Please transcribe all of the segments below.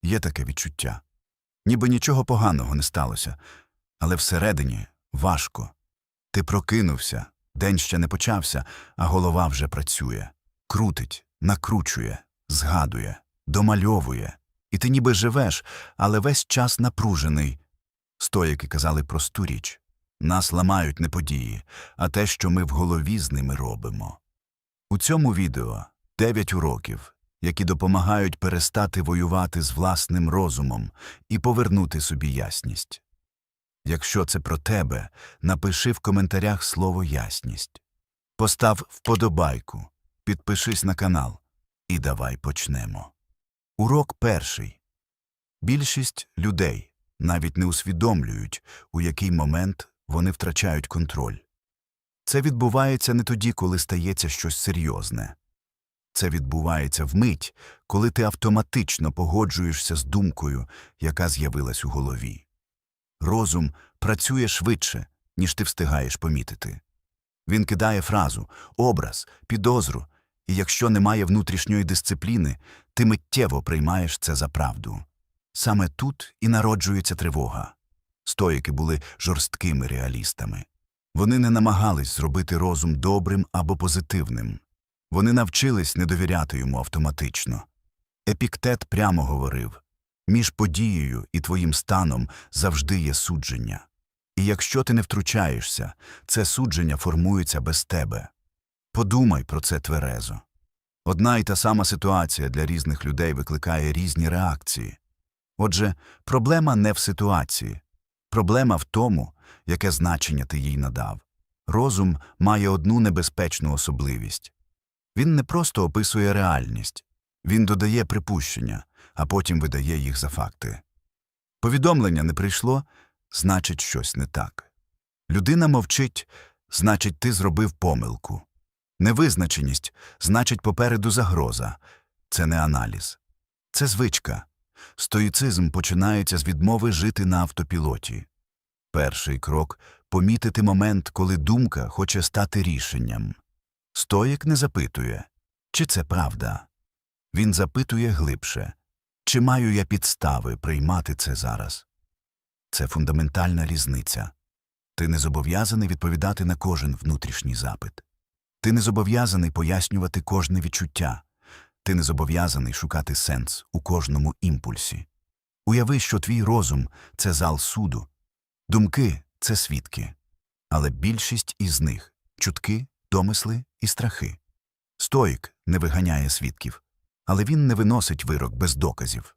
Є таке відчуття. Ніби нічого поганого не сталося, але всередині важко. Ти прокинувся, день ще не почався, а голова вже працює. Крутить, накручує, згадує, домальовує. І ти ніби живеш, але весь час напружений. Стоїки казали просту річ. Нас ламають не події, а те, що ми в голові з ними робимо. У цьому відео 9 уроків, які допомагають перестати воювати з власним розумом і повернути собі ясність. Якщо це про тебе, напиши в коментарях слово «ясність». Постав вподобайку, підпишись на канал і давай почнемо. Урок перший. Більшість людей навіть не усвідомлюють, у який момент вони втрачають контроль. Це відбувається не тоді, коли стається щось серйозне. Це відбувається вмить, коли ти автоматично погоджуєшся з думкою, яка з'явилась у голові. Розум працює швидше, ніж ти встигаєш помітити. Він кидає фразу, образ, підозру, і якщо немає внутрішньої дисципліни, ти миттєво приймаєш це за правду. Саме тут і народжується тривога. Стоїки були жорсткими реалістами. Вони не намагались зробити розум добрим або позитивним. Вони навчились не довіряти йому автоматично. Епіктет прямо говорив: між подією і твоїм станом завжди є судження. І якщо ти не втручаєшся, це судження формується без тебе. Подумай про це тверезо. Одна й та сама ситуація для різних людей викликає різні реакції. Отже, проблема не в ситуації. Проблема в тому, яке значення ти їй надав. Розум має одну небезпечну особливість. Він не просто описує реальність. Він додає припущення, а потім видає їх за факти. Повідомлення не прийшло – значить щось не так. Людина мовчить – значить ти зробив помилку. Невизначеність – значить попереду загроза. Це не аналіз. Це звичка. Стоїцизм починається з відмови жити на автопілоті. Перший крок – помітити момент, коли думка хоче стати рішенням. Стоїк не запитує, чи це правда. Він запитує глибше, чи маю я підстави приймати це зараз. Це фундаментальна різниця. Ти не зобов'язаний відповідати на кожен внутрішній запит. Ти не зобов'язаний пояснювати кожне відчуття. Ти не зобов'язаний шукати сенс у кожному імпульсі. Уяви, що твій розум – це зал суду. Думки – це свідки. Але більшість із них – чутки, домисли і страхи. Стоїк не виганяє свідків, але він не виносить вирок без доказів.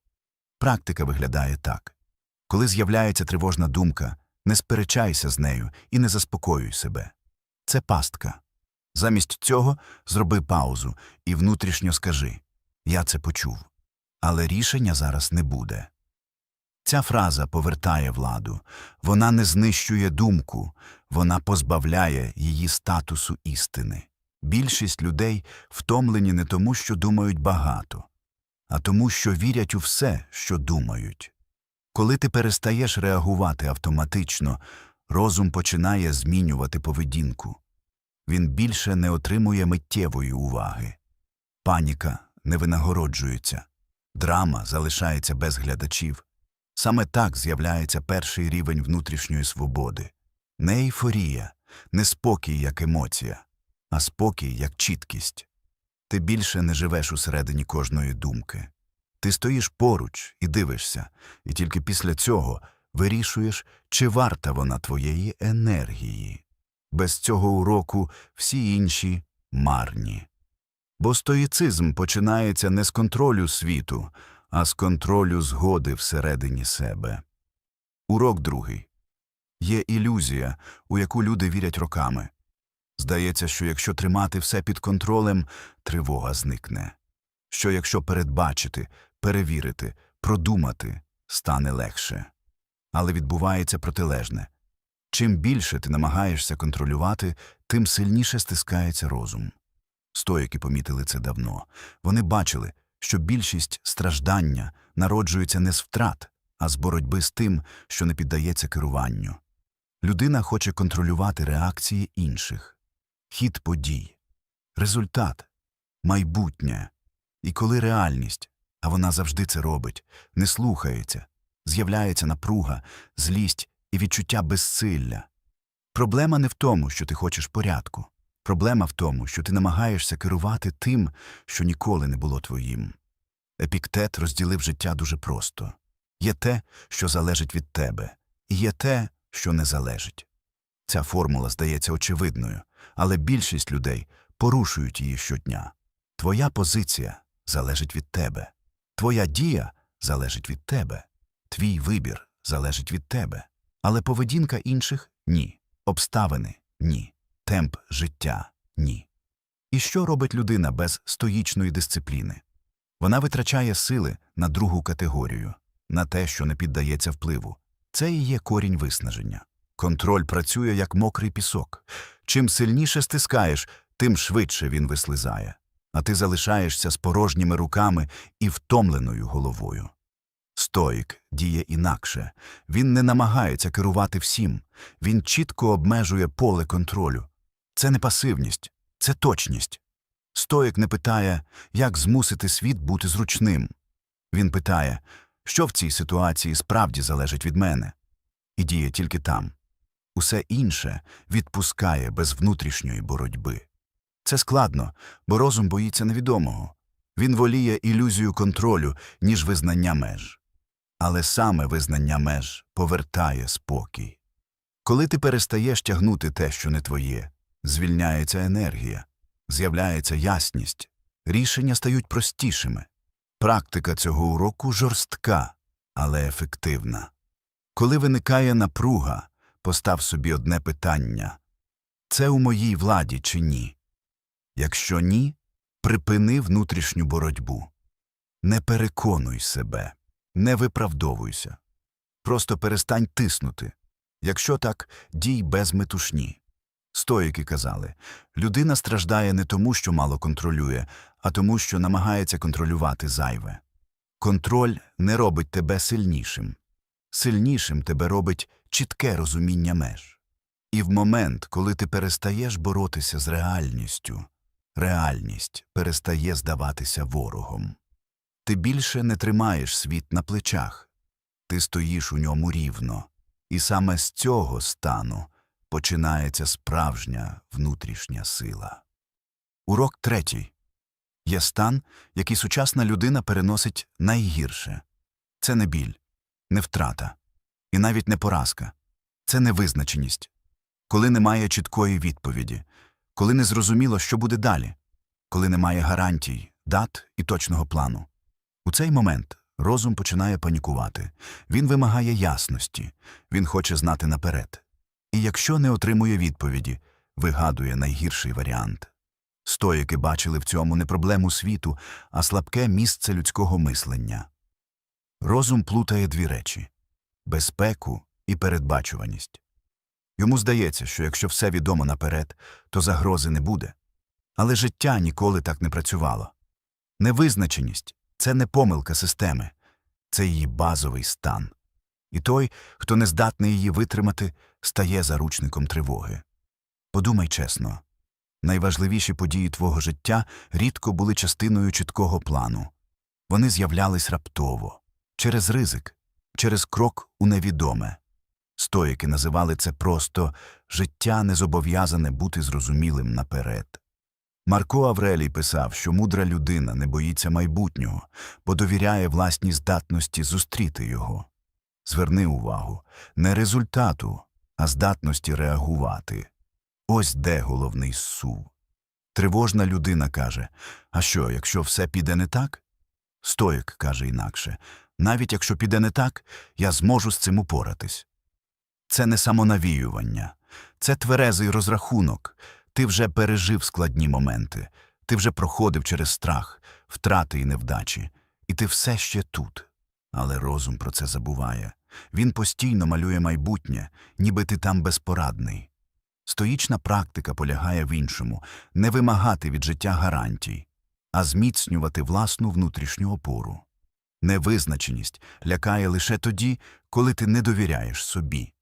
Практика виглядає так. Коли з'являється тривожна думка, не сперечайся з нею і не заспокоюй себе. Це пастка. Замість цього зроби паузу і внутрішньо скажи: «Я це почув, але рішення зараз не буде». Ця фраза повертає владу. Вона не знищує думку, вона позбавляє її статусу істини. Більшість людей втомлені не тому, що думають багато, а тому, що вірять у все, що думають. Коли ти перестаєш реагувати автоматично, розум починає змінювати поведінку. Він більше не отримує миттєвої уваги. Паніка не винагороджується. Драма залишається без глядачів. Саме так з'являється перший рівень внутрішньої свободи. Не ейфорія, не спокій як емоція, а спокій як чіткість. Ти більше не живеш усередині кожної думки. Ти стоїш поруч і дивишся, і тільки після цього вирішуєш, чи варта вона твоєї енергії. Без цього уроку всі інші марні. Бо стоїцизм починається не з контролю світу, а з контролю згоди всередині себе. Урок другий. Є ілюзія, у яку люди вірять роками. Здається, що якщо тримати все під контролем, тривога зникне. Що якщо передбачити, перевірити, продумати, стане легше. Але відбувається протилежне. Чим більше ти намагаєшся контролювати, тим сильніше стискається розум. Стоїки помітили це давно. Вони бачили, що більшість страждання народжується не з втрат, а з боротьби з тим, що не піддається керуванню. Людина хоче контролювати реакції інших, хід подій, результат, майбутнє. І коли реальність А вона завжди це робить, не слухається. З'являється напруга, злість і відчуття безсилля. Проблема не в тому, що ти хочеш порядку. Проблема в тому, що ти намагаєшся керувати тим, що ніколи не було твоїм. Епіктет розділив життя дуже просто. Є те, що залежить від тебе, і є те, що не залежить. Ця формула здається очевидною, але більшість людей порушують її щодня. Твоя позиція залежить від тебе. Твоя дія залежить від тебе. Твій вибір залежить від тебе. Але поведінка інших – ні. Обставини – ні. Темп життя – ні. І що робить людина без стоїчної дисципліни? Вона витрачає сили на другу категорію, на те, що не піддається впливу. Це і є корінь виснаження. Контроль працює як мокрий пісок. Чим сильніше стискаєш, тим швидше він вислизає. А ти залишаєшся з порожніми руками і втомленою головою. Стоїк діє інакше. Він не намагається керувати всім. Він чітко обмежує поле контролю. Це не пасивність, це точність. Стоїк не питає, як змусити світ бути зручним. Він питає, що в цій ситуації справді залежить від мене. І діє тільки там. Усе інше відпускає без внутрішньої боротьби. Це складно, бо розум боїться невідомого. Він воліє ілюзію контролю, ніж визнання меж. Але саме визнання меж повертає спокій. Коли ти перестаєш тягнути те, що не твоє, звільняється енергія, з'являється ясність, рішення стають простішими. Практика цього уроку жорстка, але ефективна. Коли виникає напруга, постав собі одне питання – це у моїй владі чи ні? Якщо ні, припини внутрішню боротьбу. Не переконуй себе, не виправдовуйся. Просто перестань тиснути. Якщо так, дій без метушні. Стоїки казали, людина страждає не тому, що мало контролює, а тому, що намагається контролювати зайве. Контроль не робить тебе сильнішим. Сильнішим тебе робить чітке розуміння меж. І в момент, коли ти перестаєш боротися з реальністю, реальність перестає здаватися ворогом. Ти більше не тримаєш світ на плечах. Ти стоїш у ньому рівно. І саме з цього стану починається справжня внутрішня сила. Урок третій. Є стан, який сучасна людина переносить найгірше. Це не біль, не втрата. І навіть не поразка. Це невизначеність. Коли немає чіткої відповіді. Коли не зрозуміло, що буде далі. Коли немає гарантій, дат і точного плану. У цей момент розум починає панікувати. Він вимагає ясності. Він хоче знати наперед. І якщо не отримує відповіді, вигадує найгірший варіант. Стоїки бачили в цьому не проблему світу, а слабке місце людського мислення. Розум плутає дві речі – безпеку і передбачуваність. Йому здається, що якщо все відомо наперед, то загрози не буде. Але життя ніколи так не працювало. Невизначеність – це не помилка системи, це її базовий стан. І той, хто не здатний її витримати, стає заручником тривоги. Подумай чесно. Найважливіші події твого життя рідко були частиною чіткого плану. Вони з'являлись раптово, через ризик, через крок у невідоме. Стоїки називали це просто «життя не зобов'язане бути зрозумілим наперед». Марко Аврелій писав, що мудра людина не боїться майбутнього, бо довіряє власній здатності зустріти його. Зверни увагу, не результату, а здатності реагувати. Ось де головний сув. Тривожна людина каже, а що, якщо все піде не так? Стоїк каже інакше, навіть якщо піде не так, я зможу з цим упоратись. Це не самонавіювання, це тверезий розрахунок. Ти вже пережив складні моменти, ти вже проходив через страх, втрати і невдачі, і ти все ще тут. Але розум про це забуває. Він постійно малює майбутнє, ніби ти там безпорадний. Стоїчна практика полягає в іншому – не вимагати від життя гарантій, а зміцнювати власну внутрішню опору. Невизначеність лякає лише тоді, коли ти не довіряєш собі.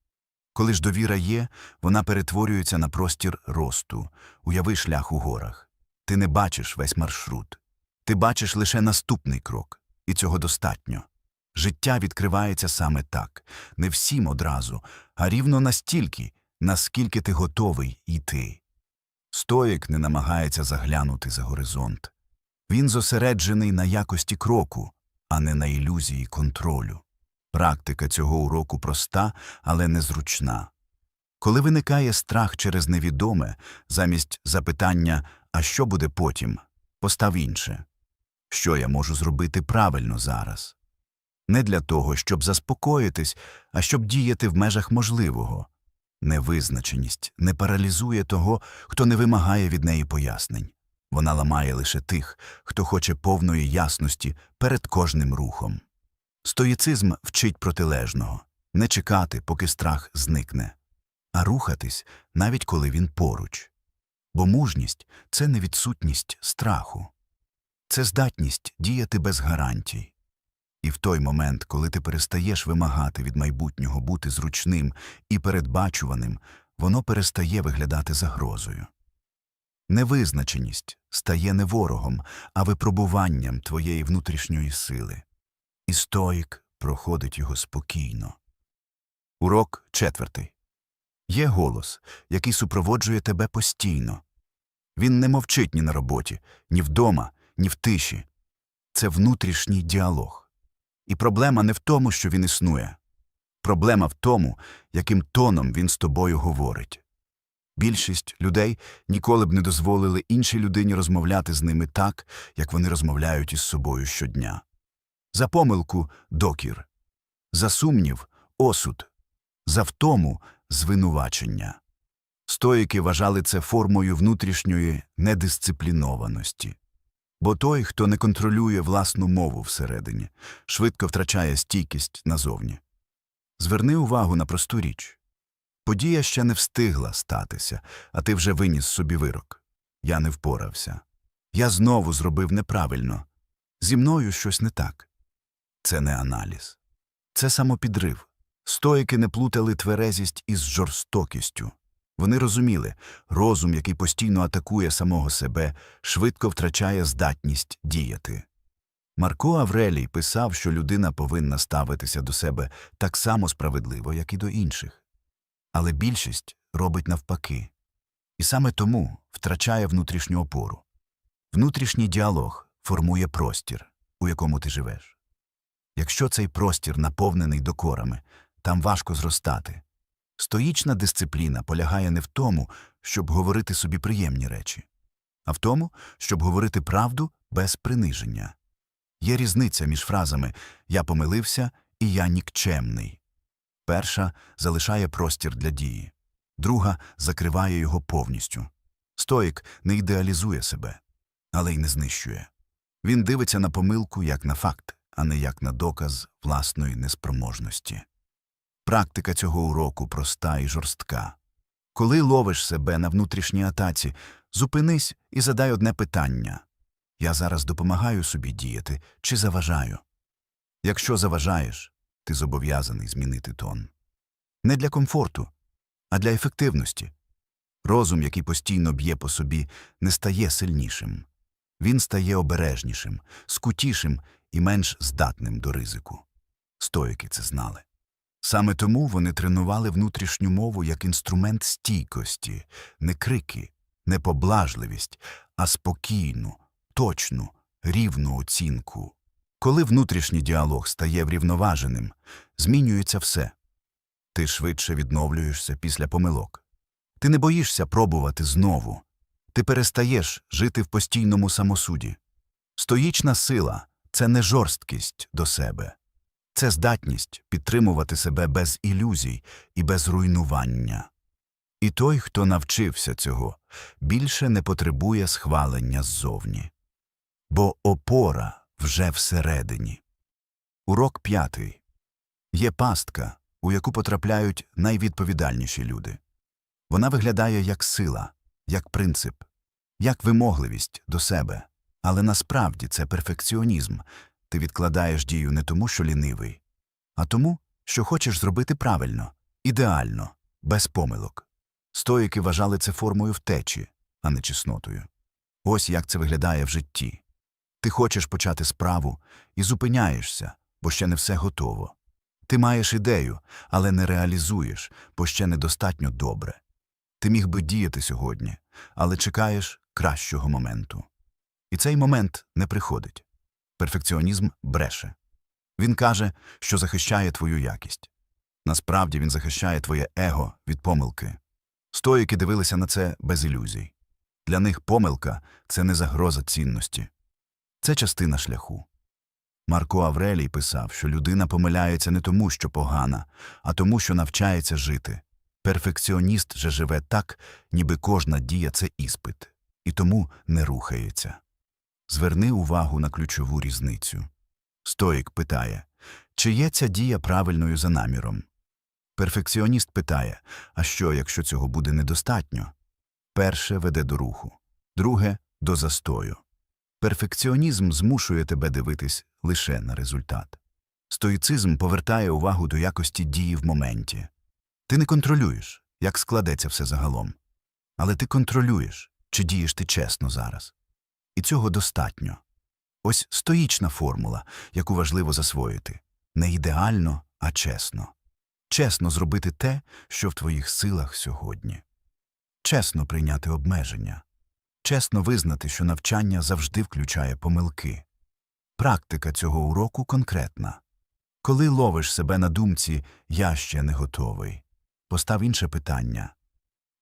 Коли ж довіра є, вона перетворюється на простір росту. Уяви шлях у горах. Ти не бачиш весь маршрут. Ти бачиш лише наступний крок. і цього достатньо. Життя відкривається саме так, не всім одразу, а рівно настільки, наскільки ти готовий йти. Стоїк не намагається заглянути за горизонт. Він зосереджений на якості кроку, а не на ілюзії контролю. Практика цього уроку проста, але незручна. Коли виникає страх через невідоме, замість запитання «а що буде потім?», постав інше. Що я можу зробити правильно зараз? Не для того, щоб заспокоїтись, а щоб діяти в межах можливого. Невизначеність не паралізує того, хто не вимагає від неї пояснень. Вона ламає лише тих, хто хоче повної ясності перед кожним рухом. Стоїцизм вчить протилежного – не чекати, поки страх зникне, а рухатись, навіть коли він поруч. Бо мужність – це не відсутність страху. Це здатність діяти без гарантій. І в той момент, коли ти перестаєш вимагати від майбутнього бути зручним і передбачуваним, воно перестає виглядати загрозою. Невизначеність стає не ворогом, а випробуванням твоєї внутрішньої сили. І стоїк проходить його спокійно. Урок 4. Є голос, який супроводжує тебе постійно. Він не мовчить ні на роботі, ні вдома, ні в тиші. Це внутрішній діалог. І проблема не в тому, що він існує. Проблема в тому, яким тоном він з тобою говорить. Більшість людей ніколи б не дозволили іншій людині розмовляти з ними так, як вони розмовляють із собою щодня. За помилку – докір. За сумнів – осуд. За втому – звинувачення. Стоїки вважали це формою внутрішньої недисциплінованості. Бо той, хто не контролює власну мову всередині, швидко втрачає стійкість назовні. Зверни увагу на просту річ. Подія ще не встигла статися, а ти вже виніс собі вирок. Я не впорався. Я знову зробив неправильно. Зі мною щось не так. Це не аналіз. Це самопідрив. Стоїки не плутали тверезість із жорстокістю. Вони розуміли, розум, який постійно атакує самого себе, швидко втрачає здатність діяти. Марко Аврелій писав, що людина повинна ставитися до себе так само справедливо, як і до інших. Але більшість робить навпаки. І саме тому втрачає внутрішню опору. Внутрішній діалог формує простір, у якому ти живеш. Якщо цей простір наповнений докорами, там важко зростати. Стоїчна дисципліна полягає не в тому, щоб говорити собі приємні речі, а в тому, щоб говорити правду без приниження. Є різниця між фразами «я помилився» і «я нікчемний». Перша залишає простір для дії, друга закриває його повністю. Стоїк не ідеалізує себе, але й не знищує. Він дивиться на помилку як на факт, а не як на доказ власної неспроможності. Практика цього уроку проста і жорстка. Коли ловиш себе на внутрішній атаці, зупинись і задай одне питання. Я зараз допомагаю собі діяти чи заважаю? Якщо заважаєш, ти зобов'язаний змінити тон. Не для комфорту, а для ефективності. Розум, який постійно б'є по собі, не стає сильнішим. Він стає обережнішим, скутішим і менш здатним до ризику. Стоїки це знали. Саме тому вони тренували внутрішню мову як інструмент стійкості, не крики, не поблажливість, а спокійну, точну, рівну оцінку. Коли внутрішній діалог стає врівноваженим, змінюється все. Ти швидше відновлюєшся після помилок. Ти не боїшся пробувати знову. Ти перестаєш жити в постійному самосуді. Стоїчна сила – це не жорсткість до себе. Це здатність підтримувати себе без ілюзій і без руйнування. І той, хто навчився цього, більше не потребує схвалення ззовні. Бо опора вже всередині. Урок 5. Є пастка, у яку потрапляють найвідповідальніші люди. Вона виглядає як сила, як принцип, як вимогливість до себе. Але насправді це перфекціонізм. Ти відкладаєш дію не тому, що лінивий, а тому, що хочеш зробити правильно, ідеально, без помилок. Стоїки вважали це формою втечі, а не чеснотою. Ось як це виглядає в житті. Ти хочеш почати справу і зупиняєшся, бо ще не все готово. Ти маєш ідею, але не реалізуєш, бо ще недостатньо добре. Ти міг би діяти сьогодні, але чекаєш кращого моменту. І цей момент не приходить. Перфекціонізм бреше. Він каже, що захищає твою якість. Насправді він захищає твоє его від помилки. Стоїки дивилися на це без ілюзій. Для них помилка – це не загроза цінності. Це частина шляху. Марко Аврелій писав, що людина помиляється не тому, що погана, а тому, що навчається жити. Перфекціоніст же живе так, ніби кожна дія – це іспит, і тому не рухається. Зверни увагу на ключову різницю. Стоїк питає, чи є ця дія правильною за наміром? Перфекціоніст питає, а що, якщо цього буде недостатньо? Перше веде до руху, друге – до застою. Перфекціонізм змушує тебе дивитись лише на результат. Стоїцизм повертає увагу до якості дії в моменті. Ти не контролюєш, як складеться все загалом. Але ти контролюєш, чи дієш ти чесно зараз. І цього достатньо. Ось стоїчна формула, яку важливо засвоїти. Не ідеально, а чесно. Чесно зробити те, що в твоїх силах сьогодні. Чесно прийняти обмеження. Чесно визнати, що навчання завжди включає помилки. Практика цього уроку конкретна. Коли ловиш себе на думці «я ще не готовий», постав інше питання.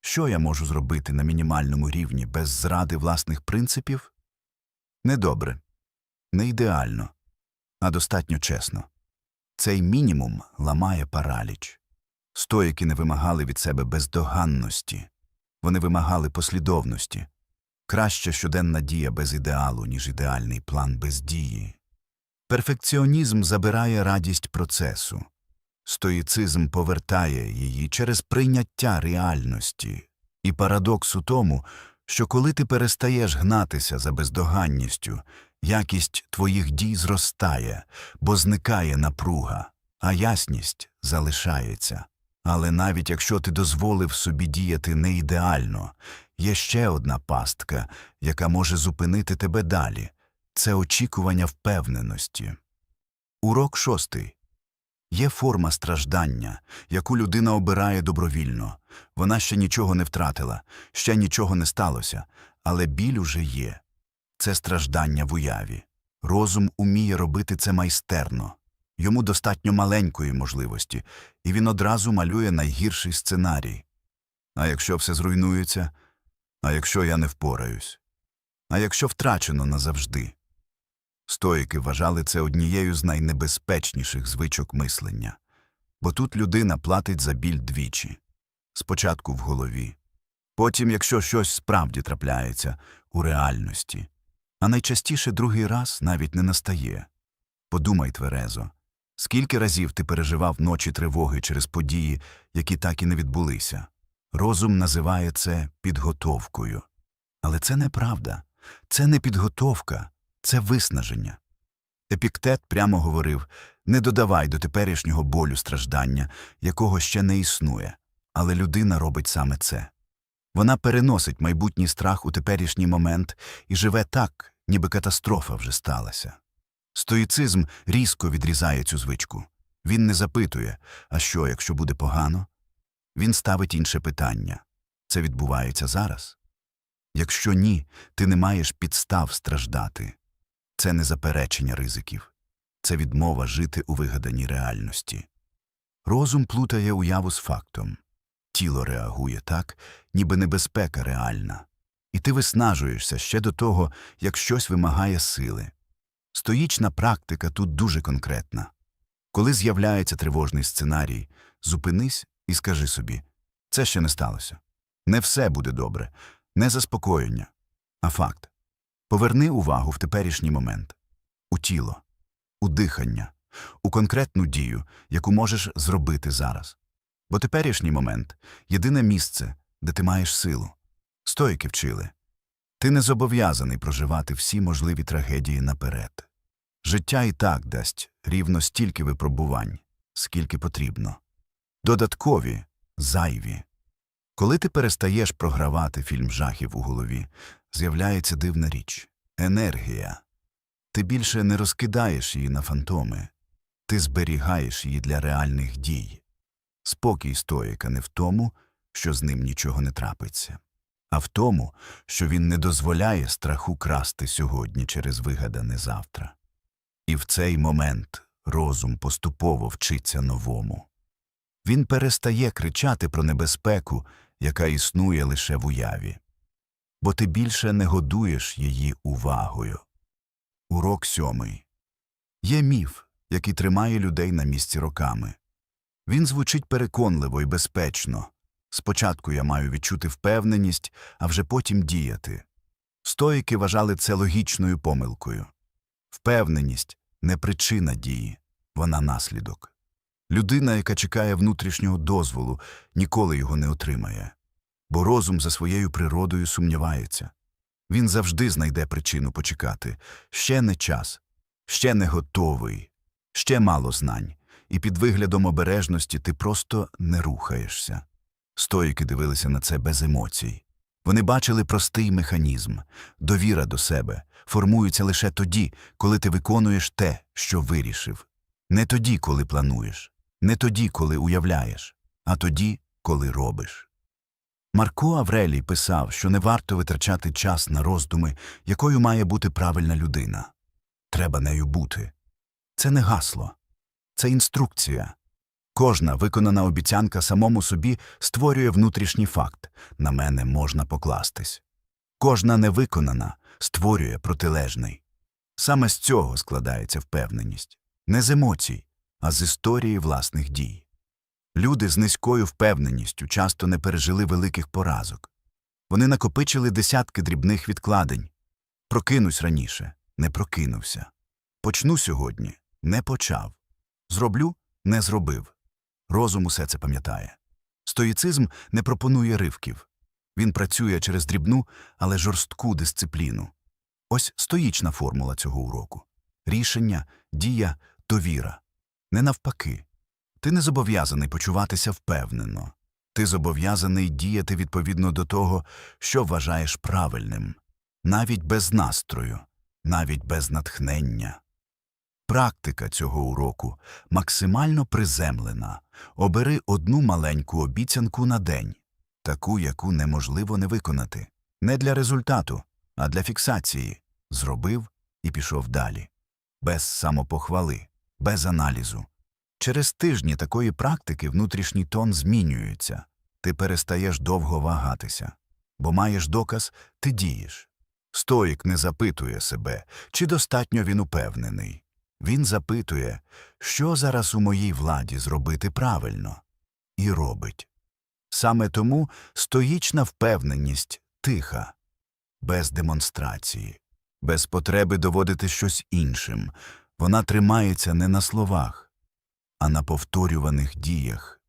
Що я можу зробити на мінімальному рівні без зради власних принципів? Недобре. Не ідеально. А достатньо чесно. Цей мінімум ламає параліч. Стоїки не вимагали від себе бездоганності. Вони вимагали послідовності. Краще щоденна дія без ідеалу, ніж ідеальний план без дії. Перфекціонізм забирає радість процесу. Стоїцизм повертає її через прийняття реальності. І парадокс у тому, що коли ти перестаєш гнатися за бездоганністю, якість твоїх дій зростає, бо зникає напруга, а ясність залишається. Але навіть якщо ти дозволив собі діяти не ідеально, є ще одна пастка, яка може зупинити тебе далі. Це очікування впевненості. Урок 6. Є форма страждання, яку людина обирає добровільно. Вона ще нічого не втратила, ще нічого не сталося, але біль уже є. Це страждання в уяві. Розум уміє робити це майстерно. Йому достатньо маленької можливості, і він одразу малює найгірший сценарій. А якщо все зруйнується? А якщо я не впораюсь? А якщо втрачено назавжди? Стоїки вважали це однією з найнебезпечніших звичок мислення. Бо тут людина платить за біль двічі. Спочатку в голові. Потім, якщо щось справді трапляється, у реальності. А найчастіше другий раз навіть не настає. Подумай тверезо. Скільки разів ти переживав ночі тривоги через події, які так і не відбулися? Розум називає це підготовкою. Але це неправда. Це не підготовка, це виснаження. Епіктет прямо говорив, не додавай до теперішнього болю страждання, якого ще не існує. Але людина робить саме це. Вона переносить майбутній страх у теперішній момент і живе так, ніби катастрофа вже сталася. Стоїцизм різко відрізає цю звичку. Він не запитує, а що, якщо буде погано? Він ставить інше питання. Це відбувається зараз? Якщо ні, ти не маєш підстав страждати. Це не заперечення ризиків. Це відмова жити у вигаданій реальності. Розум плутає уяву з фактом. Тіло реагує так, ніби небезпека реальна. І ти виснажуєшся ще до того, як щось вимагає сили. Стоїчна практика тут дуже конкретна. Коли з'являється тривожний сценарій, зупинись і скажи собі, це ще не сталося. Не все буде добре, не заспокоєння, а факт. Поверни увагу в теперішній момент. У тіло, у дихання, у конкретну дію, яку можеш зробити зараз. Бо теперішній момент – єдине місце, де ти маєш силу. Стоїки вчили. Ти не зобов'язаний проживати всі можливі трагедії наперед. Життя і так дасть рівно стільки випробувань, скільки потрібно. Додаткові, зайві. Коли ти перестаєш програвати фільм жахів у голові, з'являється дивна річ – енергія. Ти більше не розкидаєш її на фантоми. Ти зберігаєш її для реальних дій. Спокій стоїка не в тому, що з ним нічого не трапиться, а в тому, що він не дозволяє страху красти сьогодні через вигадане завтра. І в цей момент розум поступово вчиться новому. Він перестає кричати про небезпеку, яка існує лише в уяві. Бо ти більше не годуєш її увагою. Урок 7. Є міф, який тримає людей на місці роками. Він звучить переконливо і безпечно. Спочатку я маю відчути впевненість, а вже потім діяти. Стоїки вважали це логічною помилкою. Впевненість – не причина дії, вона наслідок. Людина, яка чекає внутрішнього дозволу, ніколи його не отримає. Бо розум за своєю природою сумнівається. Він завжди знайде причину почекати. Ще не час, ще не готовий, ще мало знань. І під виглядом обережності ти просто не рухаєшся. Стоїки дивилися на це без емоцій. Вони бачили простий механізм. Довіра до себе формується лише тоді, коли ти виконуєш те, що вирішив. Не тоді, коли плануєш, не тоді, коли уявляєш, а тоді, коли робиш. Марко Аврелій писав, що не варто витрачати час на роздуми, якою має бути правильна людина. Треба нею бути. Це не гасло. Це інструкція. Кожна виконана обіцянка самому собі створює внутрішній факт – на мене можна покластись. Кожна невиконана створює протилежний. Саме з цього складається впевненість. Не з емоцій, а з історії власних дій. Люди з низькою впевненістю часто не пережили великих поразок. Вони накопичили десятки дрібних відкладень. Прокинусь раніше – не прокинувся. Почну сьогодні – не почав. Зроблю – не зробив. Розум усе це пам'ятає. Стоїцизм не пропонує ривків. Він працює через дрібну, але жорстку дисципліну. Ось стоїчна формула цього уроку. Рішення, дія, довіра. Не навпаки. Ти не зобов'язаний почуватися впевнено. Ти зобов'язаний діяти відповідно до того, що вважаєш правильним. Навіть без настрою, навіть без натхнення. Практика цього уроку максимально приземлена. Обери одну маленьку обіцянку на день, таку, яку неможливо не виконати. Не для результату, а для фіксації. Зробив і пішов далі. Без самопохвали, без аналізу. Через тижні такої практики внутрішній тон змінюється. Ти перестаєш довго вагатися. Бо маєш доказ – ти дієш. Стоїк не запитує себе, чи достатньо він упевнений. Він запитує, що зараз у моїй владі зробити правильно. І робить. Саме тому стоїчна впевненість тиха, без демонстрації, без потреби доводити щось іншим. Вона тримається не на словах, а на повторюваних діях.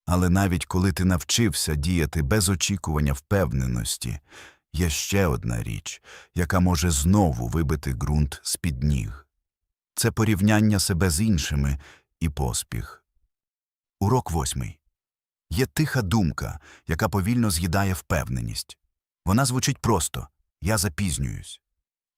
Але навіть коли ти навчився діяти без очікування впевненості, є ще одна річ, яка може знову вибити ґрунт з-під ніг. Це порівняння себе з іншими і поспіх. Урок 8. Є тиха думка, яка повільно з'їдає впевненість. Вона звучить просто «я запізнююсь».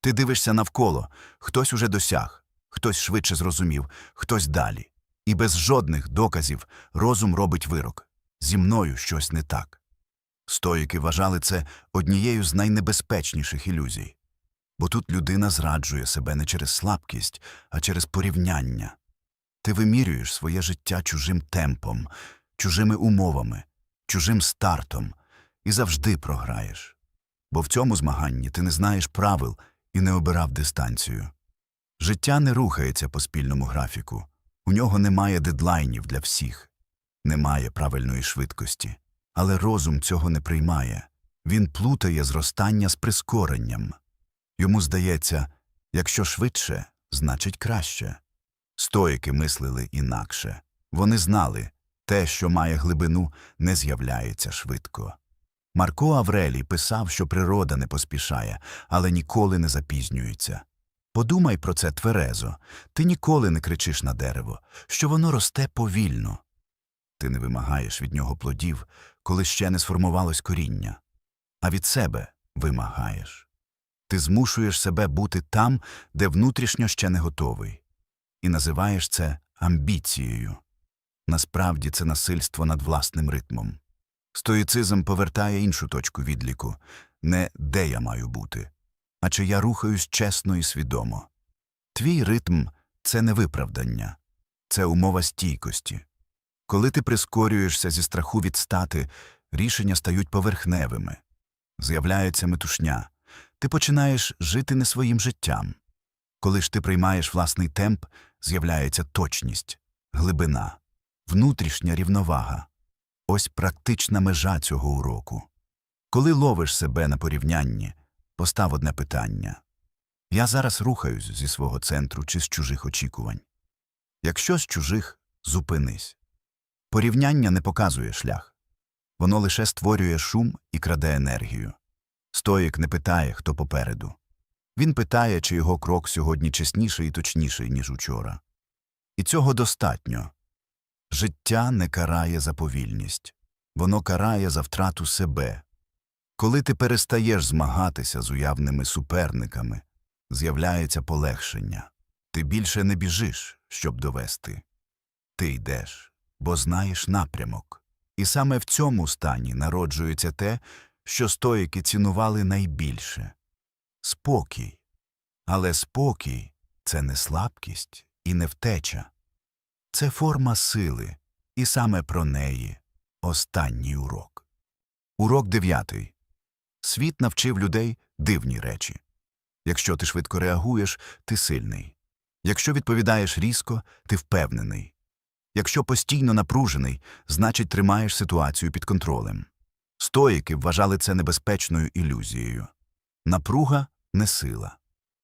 Ти дивишся навколо, хтось уже досяг, хтось швидше зрозумів, хтось далі. І без жодних доказів розум робить вирок. Зі мною щось не так. Стоїки вважали це однією з найнебезпечніших ілюзій. Бо тут людина зраджує себе не через слабкість, а через порівняння. Ти вимірюєш своє життя чужим темпом, чужими умовами, чужим стартом і завжди програєш. Бо в цьому змаганні ти не знаєш правил і не обирав дистанцію. Життя не рухається по спільному графіку. У нього немає дедлайнів для всіх. Немає правильної швидкості. Але розум цього не приймає. Він плутає зростання з прискоренням. Йому здається, якщо швидше, значить краще. Стоїки мислили інакше. Вони знали, те, що має глибину, не з'являється швидко. Марко Аврелій писав, що природа не поспішає, але ніколи не запізнюється. Подумай про це тверезо. Ти ніколи не кричиш на дерево, що воно росте повільно. Ти не вимагаєш від нього плодів, коли ще не сформувалось коріння. А від себе вимагаєш. Ти змушуєш себе бути там, де внутрішньо ще не готовий. І називаєш це амбіцією. Насправді це насильство над власним ритмом. Стоїцизм повертає іншу точку відліку – не «де я маю бути», а чи я рухаюсь чесно і свідомо. Твій ритм – це не виправдання, це умова стійкості. Коли ти прискорюєшся зі страху відстати, рішення стають поверхневими. З'являється метушня. Ти починаєш жити не своїм життям. Коли ж ти приймаєш власний темп, з'являється точність, глибина, внутрішня рівновага. Ось практична межа цього уроку. Коли ловиш себе на порівнянні, постав одне питання. Я зараз рухаюсь зі свого центру чи з чужих очікувань? Якщо з чужих, зупинись. Порівняння не показує шлях. Воно лише створює шум і краде енергію. Стоїк не питає, хто попереду. Він питає, чи його крок сьогодні чесніший і точніший, ніж учора. І цього достатньо. Життя не карає за повільність. Воно карає за втрату себе. Коли ти перестаєш змагатися з уявними суперниками, з'являється полегшення. Ти більше не біжиш, щоб довести. Ти йдеш, бо знаєш напрямок. І саме в цьому стані народжується те, що стоїки цінували найбільше – спокій. Але спокій – це не слабкість і не втеча. Це форма сили, і саме про неї останній урок. Урок 9. Світ навчив людей дивні речі. Якщо ти швидко реагуєш, ти сильний. Якщо відповідаєш різко, ти впевнений. Якщо постійно напружений, значить тримаєш ситуацію під контролем. Стоїки вважали це небезпечною ілюзією. Напруга – не сила.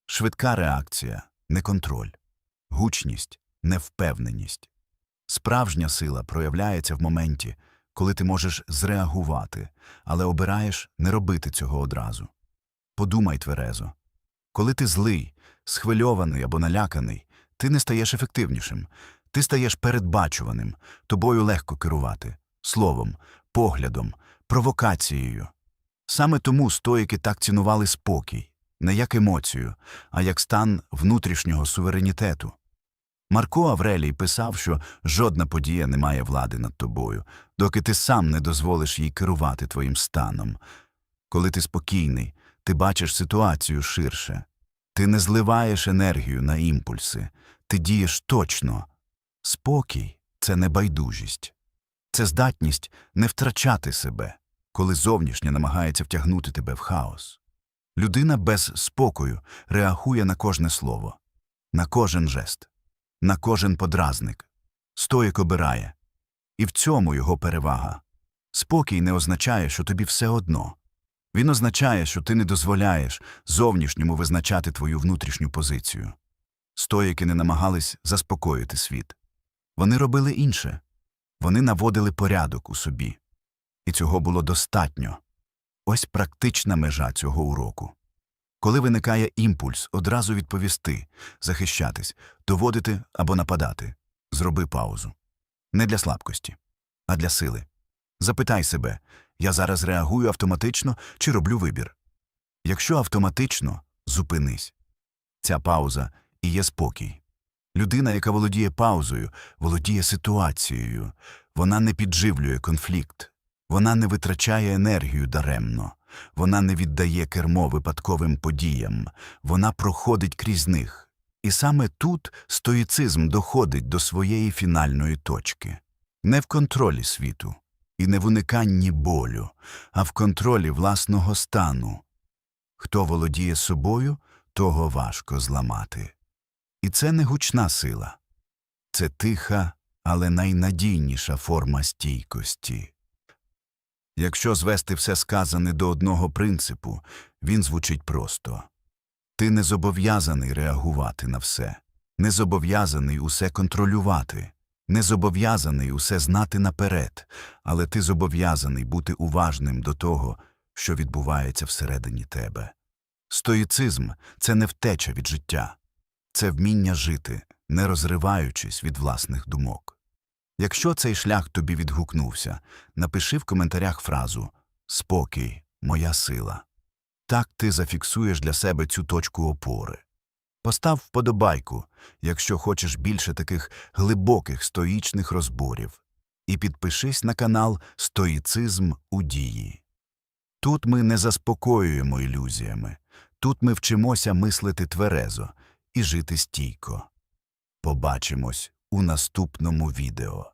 Швидка реакція – не контроль. Гучність – невпевненість. Справжня сила проявляється в моменті, коли ти можеш зреагувати, але обираєш не робити цього одразу. Подумай тверезо. Коли ти злий, схвильований або наляканий, ти не стаєш ефективнішим. Ти стаєш передбачуваним, тобою легко керувати. Словом, поглядом, провокацією. Саме тому стоїки так цінували спокій. Не як емоцію, а як стан внутрішнього суверенітету. Марко Аврелій писав, що жодна подія не має влади над тобою, доки ти сам не дозволиш їй керувати твоїм станом. Коли ти спокійний, ти бачиш ситуацію ширше. Ти не зливаєш енергію на імпульси, ти дієш точно. Спокій – це не байдужість. Це здатність не втрачати себе, коли зовнішнє намагається втягнути тебе в хаос. Людина без спокою реагує на кожне слово, на кожен жест, на кожен подразник. Стоїк обирає. І в цьому його перевага. Спокій не означає, що тобі все одно. Він означає, що ти не дозволяєш зовнішньому визначати твою внутрішню позицію. Стоїки не намагались заспокоїти світ. Вони робили інше. Вони наводили порядок у собі. І цього було достатньо. Ось практична межа цього уроку. Коли виникає імпульс, одразу відповісти, захищатись, доводити або нападати. Зроби паузу. Не для слабкості, а для сили. Запитай себе, я зараз реагую автоматично чи роблю вибір? Якщо автоматично, зупинись. Ця пауза і є спокій. Людина, яка володіє паузою, володіє ситуацією. Вона не підживлює конфлікт. Вона не витрачає енергію даремно. Вона не віддає кермо випадковим подіям. Вона проходить крізь них. І саме тут стоїцизм доходить до своєї фінальної точки. Не в контролі світу і не в униканні болю, а в контролі власного стану. Хто володіє собою, того важко зламати. І це не гучна сила. Це тиха, але найнадійніша форма стійкості. Якщо звести все сказане до одного принципу, він звучить просто. Ти не зобов'язаний реагувати на все, не зобов'язаний усе контролювати, не зобов'язаний усе знати наперед, але ти зобов'язаний бути уважним до того, що відбувається всередині тебе. Стоїцизм – це не втеча від життя. Це вміння жити, не розриваючись від власних думок. Якщо цей шлях тобі відгукнувся, напиши в коментарях фразу «Спокій – моя сила». Так ти зафіксуєш для себе цю точку опори. Постав вподобайку, якщо хочеш більше таких глибоких стоїчних розборів. І підпишись на канал «Стоїцизм у дії». Тут ми не заспокоюємо ілюзіями. Тут ми вчимося мислити тверезо і жити стійко. Побачимось у наступному відео.